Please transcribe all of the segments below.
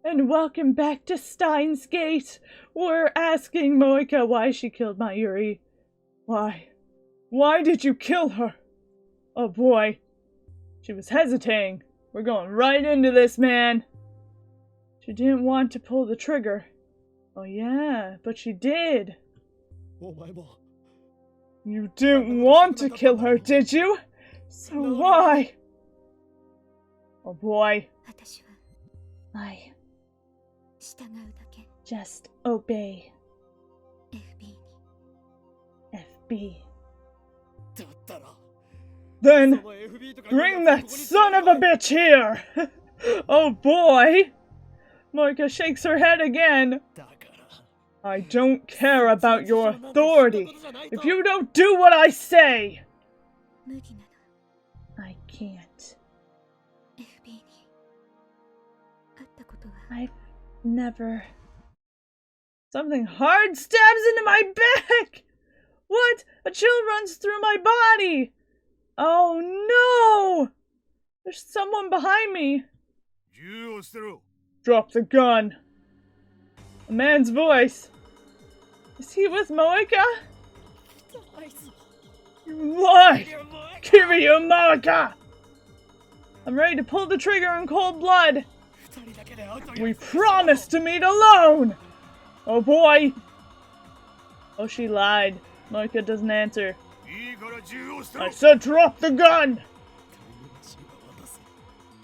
and welcome back to Steins Gate. We're asking Moeka why she killed Mayuri. Why? Why did you kill her? Oh boy. She was hesitating. We're going right into this, man. She didn't want to pull the trigger. Oh yeah, but she did. You didn't want to kill her, did you? So why? Oh boy. I just obey. FB. Then bring that son of a bitch here! Oh boy! Moeka shakes her head again. I don't care about your authority if you don't do what I say! I can't. I've never... Something hard stabs into my back! What? A chill runs through my body! Oh no! There's someone behind me! Drop the gun! A man's voice. Is he with Moeka? You lied! Kiryu Moeka! I'm ready to pull the trigger in cold blood! We promised to meet alone! Oh boy! Oh, she lied. Moeka doesn't answer. I said drop the gun!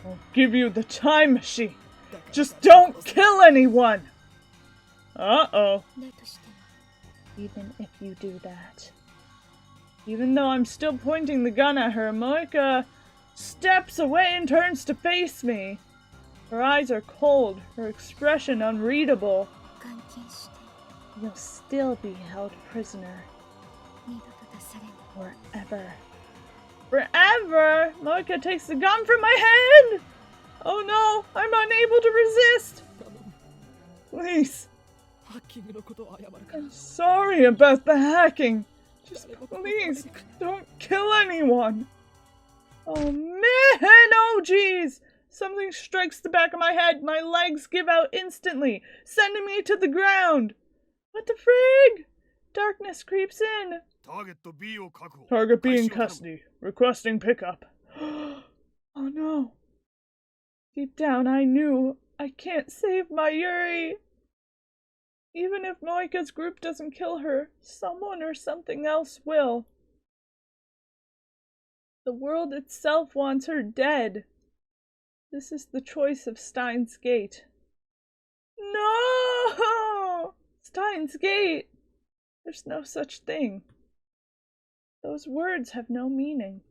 I'll give you the time machine. Just don't kill anyone! Uh-oh. Even if you do that. Even though I'm still pointing the gun at her, Moeka steps away and turns to face me. Her eyes are cold, her expression unreadable. You'll still be held prisoner. Forever. Forever? Moeka takes the gun from my hand! Oh no, I'm unable to resist! Please. I'm sorry about the hacking. Just please, don't kill anyone. Oh man, oh jeez! Something strikes the back of my head. My legs give out instantly, sending me to the ground. What the frig? Darkness creeps in. Target B in custody. Requesting pickup. Oh no. Deep down I knew I can't save Mayuri. Even if Moeka's group doesn't kill her, someone or something else will. The world itself wants her dead. This is the choice of Steins Gate. No! Steins Gate! There's no such thing. Those words have no meaning.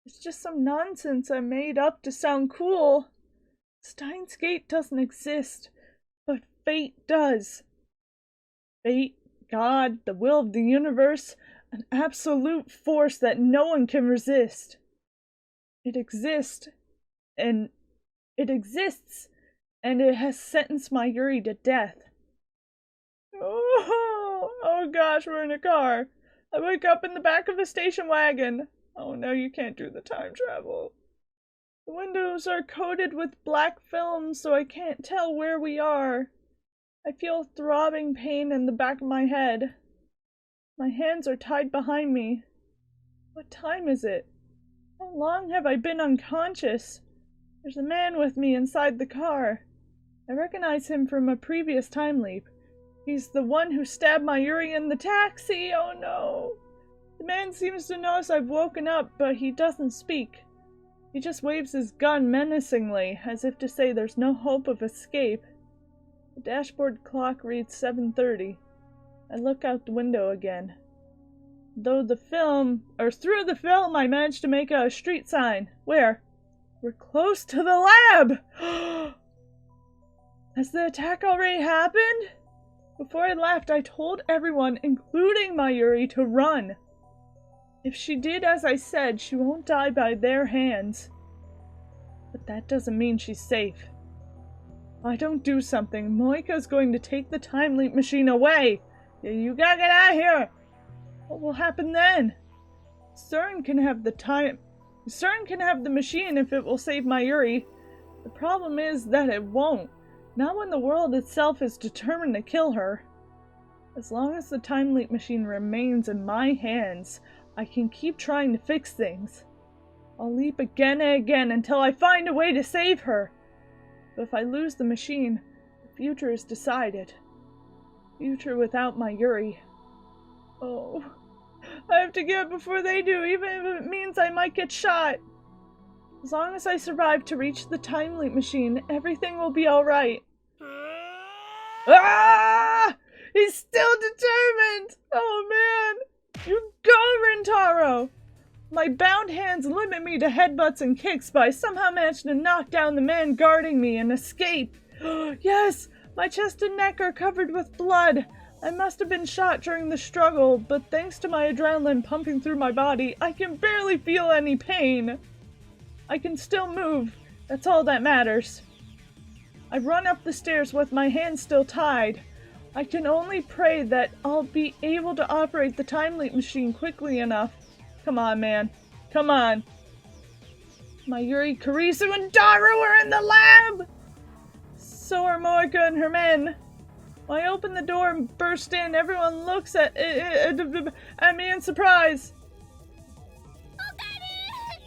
It's just some nonsense I made up to sound cool. Steins Gate doesn't exist, but fate does. Fate, God, the will of the universe, an absolute force that no one can resist. It exists, and it has sentenced Mayuri to death. Oh gosh, we're in a car. I wake up in the back of a station wagon. Oh no, you can't do the time travel. The windows are coated with black film, so I can't tell where we are. I feel throbbing pain in the back of my head. My hands are tied behind me. What time is it? How long have I been unconscious? There's a man with me inside the car. I recognize him from a previous time leap. He's the one who stabbed Mayuri in the taxi! Oh no! The man seems to notice I've woken up, but he doesn't speak. He just waves his gun menacingly, as if to say there's no hope of escape. The dashboard clock reads 7:30. I look out the window again. Through the film, I managed to make a street sign. Where? We're close to the lab! Has the attack already happened? Before I left, I told everyone, including Mayuri, to run. If she did as I said, she won't die by their hands. But that doesn't mean she's safe. If I don't do something, Moeka's going to take the time leap machine away. You gotta get out of here! What will happen then? CERN can have the machine if it will save Mayuri. The problem is that it won't. Not when the world itself is determined to kill her. As long as the time leap machine remains in my hands, I can keep trying to fix things. I'll leap again and again until I find a way to save her. But if I lose the machine, the future is decided. Future without Mayuri. Oh, I have to get it before they do, even if it means I might get shot. As long as I survive to reach the time leap machine, everything will be alright. Ah! He's still determined! Oh man! You go, Rintaro! My bound hands limit me to headbutts and kicks, but I somehow managed to knock down the man guarding me and escape. Yes! My chest and neck are covered with blood. I must have been shot during the struggle, but thanks to my adrenaline pumping through my body, I can barely feel any pain. I can still move. That's all that matters. I run up the stairs with my hands still tied. I can only pray that I'll be able to operate the time leap machine quickly enough. Come on, man. Come on. Mayuri, Kurisu, and Daru are in the lab! So are Moeka and her men. When I open the door and burst in, everyone looks at me in surprise.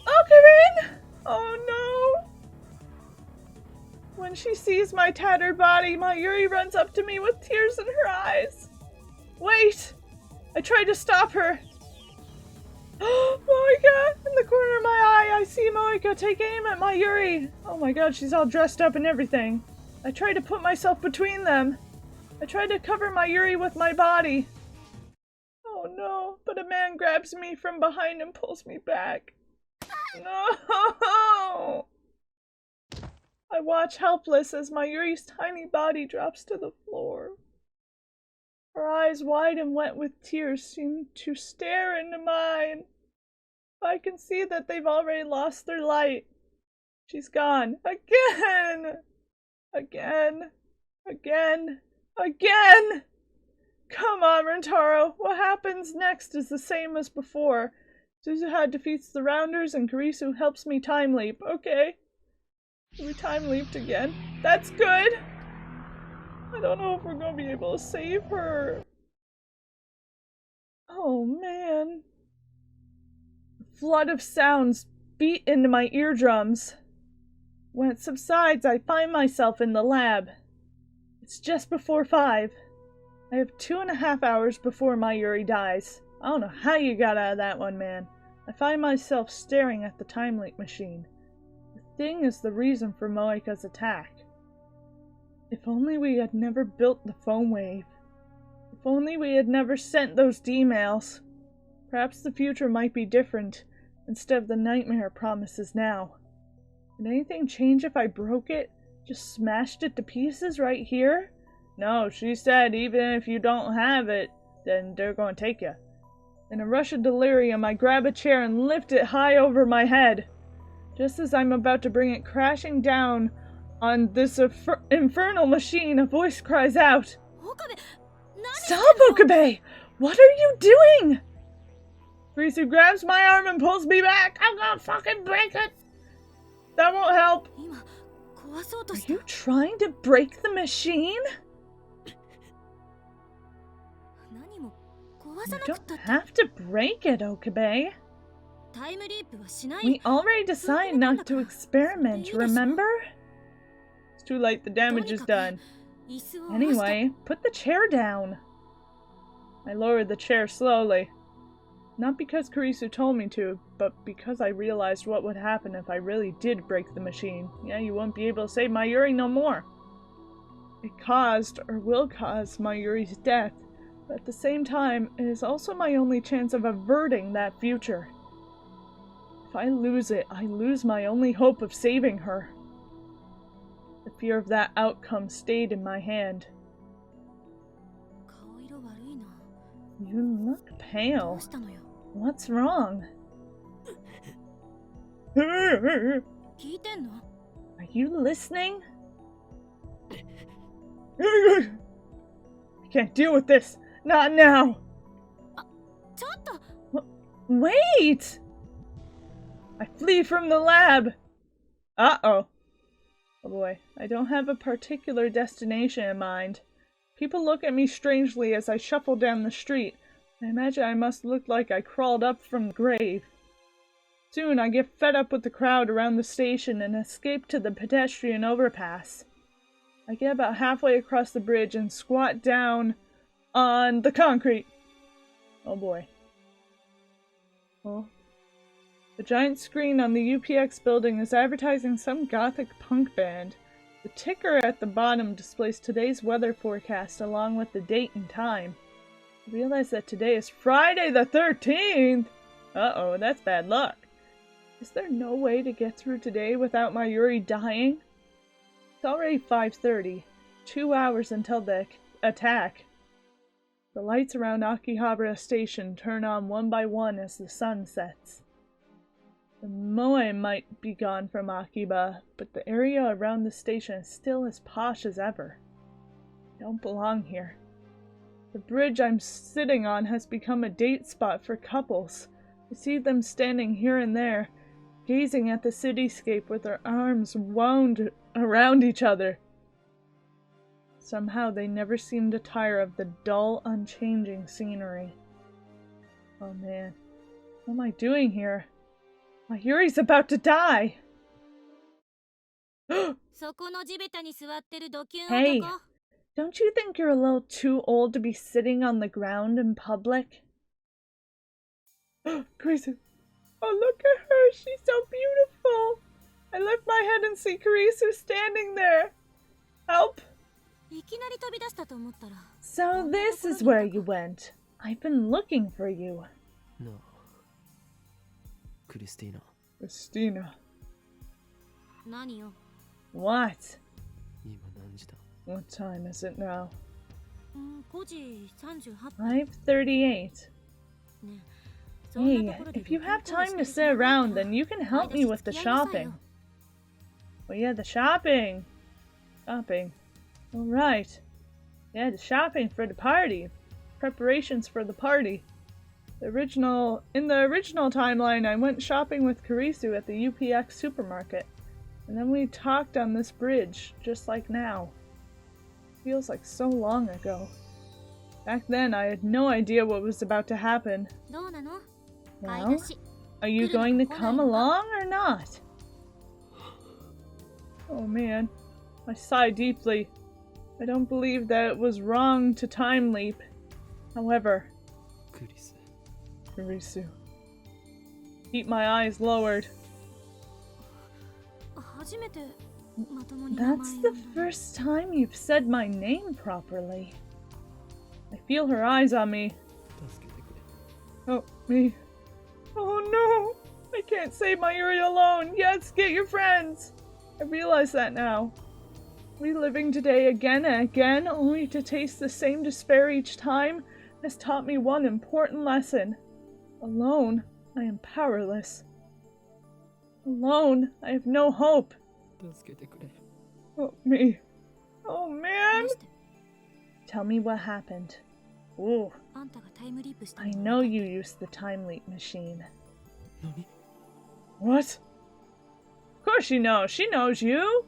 Okarin! Oh no! When she sees my tattered body, Mayuri runs up to me with tears in her eyes. Wait! I try to stop her. Moeka! In the corner of my eye, I see Moeka take aim at Mayuri. Oh my god, she's all dressed up and everything. I try to put myself between them. I try to cover Mayuri with my body. Oh no, but a man grabs me from behind and pulls me back. No! I watch helpless as Mayuri's tiny body drops to the floor. Her eyes, wide and wet with tears, seem to stare into mine. I can see that they've already lost their light. She's gone. Again! Again. Again. Again! Come on, Rintaro. What happens next is the same as before. Suzuha defeats the Rounders and Kurisu helps me time leap. Okay. We time leaped again. That's good! I don't know if we're gonna be able to save her. Oh man. A flood of sounds beat into my eardrums. When it subsides, I find myself in the lab. It's just before 5. I have 2.5 hours before Mayuri dies. I don't know how you got out of that one, man. I find myself staring at the time leap machine. The thing is the reason for Moeka's attack. If only we had never built the foam wave. If only we had never sent those D-mails. Perhaps the future might be different, instead of the nightmare it promises now. Would anything change if I broke it? Just smashed it to pieces right here? No, she said even if you don't have it, then they're going to take you. In a rush of delirium, I grab a chair and lift it high over my head. Just as I'm about to bring it crashing down on this infernal machine, a voice cries out. Stop, Okabe! What are you doing? Kurisu grabs my arm and pulls me back. I'm gonna fucking break it! That won't help. Are you trying to break the machine? You don't have to break it, Okabe. We already decided not to experiment, remember? It's too late, the damage is done. Anyway, put the chair down. I lowered the chair slowly. Not because Kurisu told me to, but because I realized what would happen if I really did break the machine. Yeah, you won't be able to save Mayuri no more. It caused, or will cause, Mayuri's death, but at the same time, it is also my only chance of averting that future. If I lose it, I lose my only hope of saving her. The fear of that outcome stayed in my hand. You look pale. What's wrong? Are you listening? I can't deal with this. Not now. Wait! I flee from the lab. Uh-oh. Oh boy, I don't have a particular destination in mind. People look at me strangely as I shuffle down the street. I imagine I must look like I crawled up from the grave. Soon I get fed up with the crowd around the station and escape to the pedestrian overpass. I get about halfway across the bridge and squat down on the concrete. Oh boy. Oh. The giant screen on the UPX building is advertising some gothic punk band. The ticker at the bottom displays today's weather forecast along with the date and time. I realize that today is Friday the 13th! Uh-oh, that's bad luck. Is there no way to get through today without Mayuri dying? It's already 5:30. 2 hours until the attack. The lights around Akihabara Station turn on one by one as the sun sets. The moe might be gone from Akiba, but the area around the station is still as posh as ever. I don't belong here. The bridge I'm sitting on has become a date spot for couples. I see them standing here and there, gazing at the cityscape with their arms wound around each other. Somehow they never seem to tire of the dull, unchanging scenery. Oh man, what am I doing here? Mayuri's about to die! Hey, don't you think you're a little too old to be sitting on the ground in public? Kurisu! Oh, look at her! She's so beautiful! I lift my head and see Kurisu standing there! Help! So this is where you went. I've been looking for you. No. Christina. What? What time is it now? 5:38. Hey, if you have time to sit around, then you can help me with the shopping. Oh yeah, the shopping. Alright. Yeah, the shopping for the party. Preparations for the party. In the original timeline, I went shopping with Kurisu at the UPX supermarket. And then we talked on this bridge, just like now. Feels like so long ago. Back then, I had no idea what was about to happen. Well, are you going to come along or not? Oh man, I sigh deeply. I don't believe that it was wrong to time leap. However, Kurisu. Keep my eyes lowered. That's the first time you've said my name properly. I feel her eyes on me. Oh, me. Oh no! I can't save Mayuri alone! Yes, get your friends! I realize that now. Reliving today again and again, only to taste the same despair each time, has taught me one important lesson. Alone, I am powerless. Alone, I have no hope. Oh, me. Oh, man! Tell me what happened. Ooh. I know you used the time leap machine. What? Of course she knows. She knows you!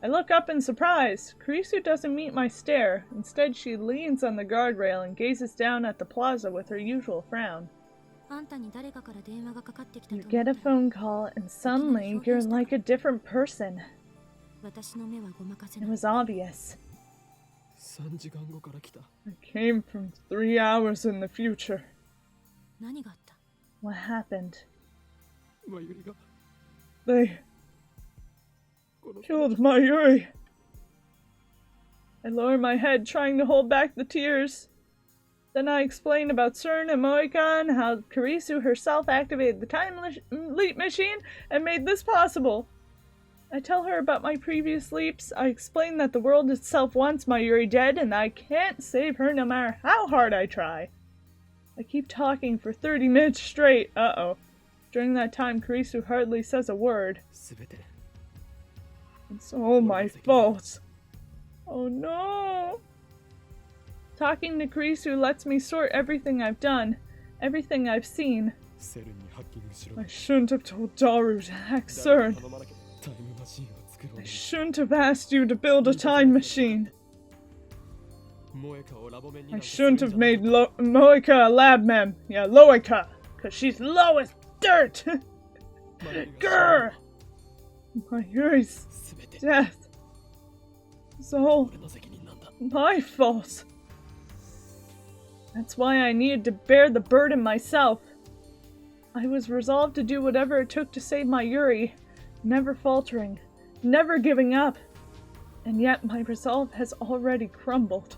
I look up in surprise. Kurisu doesn't meet my stare. Instead, she leans on the guardrail and gazes down at the plaza with her usual frown. You get a phone call and suddenly you're like a different person. It was obvious. I came from 3 hours in the future. What happened? They killed Mayuri. I lower my head, trying to hold back the tears. Then I explain about CERN and Moeka and how Kurisu herself activated the time leap machine and made this possible. I tell her about my previous leaps. I explain that the world itself wants Mayuri dead and I can't save her no matter how hard I try. I keep talking for 30 minutes straight. Uh-oh. During that time, Kurisu hardly says a word. It's all my fault. Oh no! Talking to Kurisu lets me sort everything I've done, everything I've seen. I shouldn't have told Daru to hack CERN. I shouldn't have asked you to build a time machine. I shouldn't have made Moeka a lab mem. Yeah, Loeka. Cause she's low as dirt. Grr! Mayuri's death is all my fault. That's why I needed to bear the burden myself. I was resolved to do whatever it took to save Mayuri, never faltering, never giving up. And yet my resolve has already crumbled.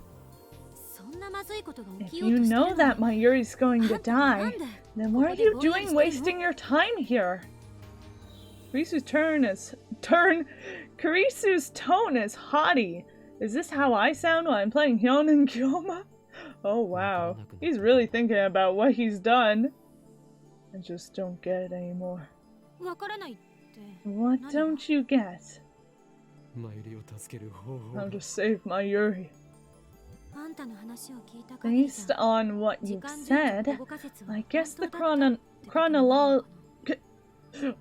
If you know that Mayuri's going to die, then what are you doing wasting your time here? Kurisu's tone is haughty. Is this how I sound when I'm playing Hyon and Kyoma? Oh wow, he's really thinking about what he's done. I just don't get it anymore. What don't you get? How to save Mayuri. Based on what you've said, I guess the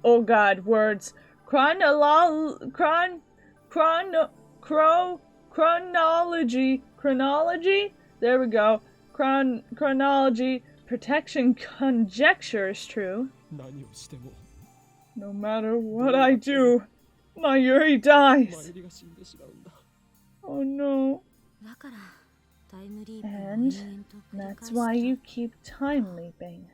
oh god, words. Chronology? There we go. Chronology, protection conjecture is true. No matter what I do, Mayuri dies. Oh no. And that's why you keep time leaping.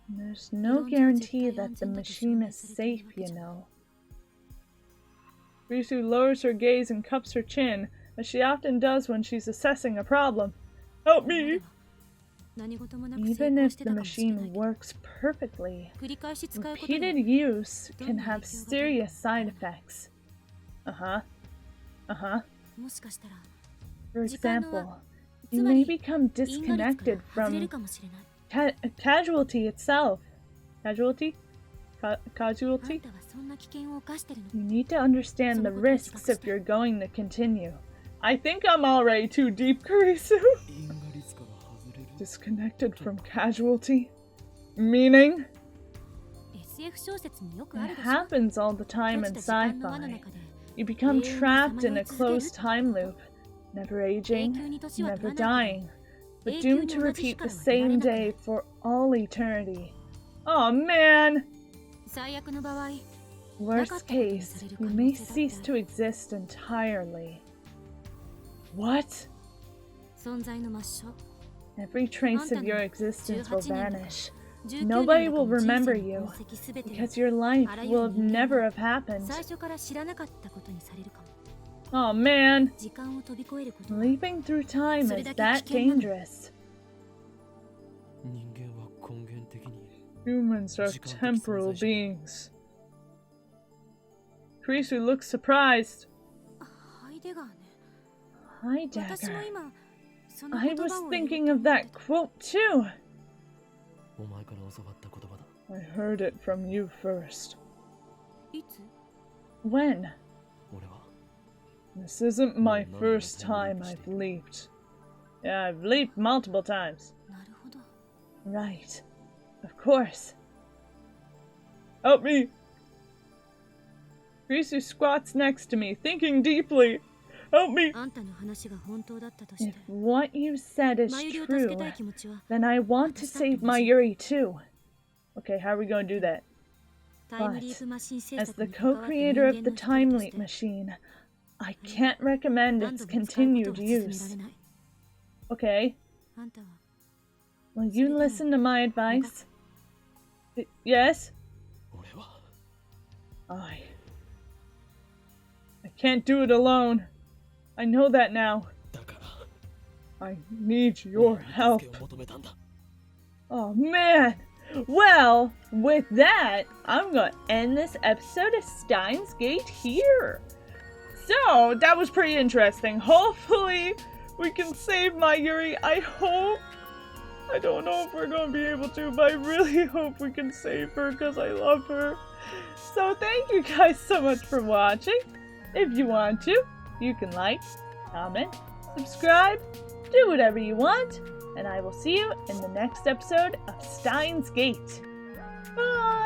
There's no guarantee that the machine is safe, you know. Kurisu lowers her gaze and cups her chin, as she often does when she's assessing a problem. Help me! Even if the machine works perfectly, repeated use can have serious side effects. For example, you may become disconnected from casualty itself. Casualty? Casualty? You need to understand the risks if you're going to continue. I think I'm already too deep, Kurisu. Disconnected from casualty? Meaning? It happens all the time in sci-fi. You become trapped in a closed time loop, never aging, never dying, but doomed to repeat the same day for all eternity. Oh man! Worst case, you may cease to exist entirely. What? Every trace of your existence will vanish. Nobody will remember you, because your life will never have happened. Oh man! Leaping through time is that dangerous. Humans are temporal beings. Kurisu looks surprised. Heidegger. I was thinking of that quote too. I heard it from you first. When? This isn't my first time I've leaped. Yeah, I've leaped multiple times. Right. Of course. Help me! Kurisu squats next to me, thinking deeply. Help me! If what you said is true, then I want to save Mayuri too. Okay, how are we going to do that? But, as the co-creator of the Time Leap machine, I can't recommend its continued use. Okay. Will you listen to my advice? Yes? I can't do it alone. I know that now. I need your help. Oh man! Well, with that, I'm gonna end this episode of Steins Gate here. So, that was pretty interesting. Hopefully, we can save Mayuri. I hope. I don't know if we're gonna be able to, but I really hope we can save her because I love her. So, thank you guys so much for watching. If you want to, you can like, comment, subscribe, do whatever you want, and I will see you in the next episode of Steins Gate. Bye!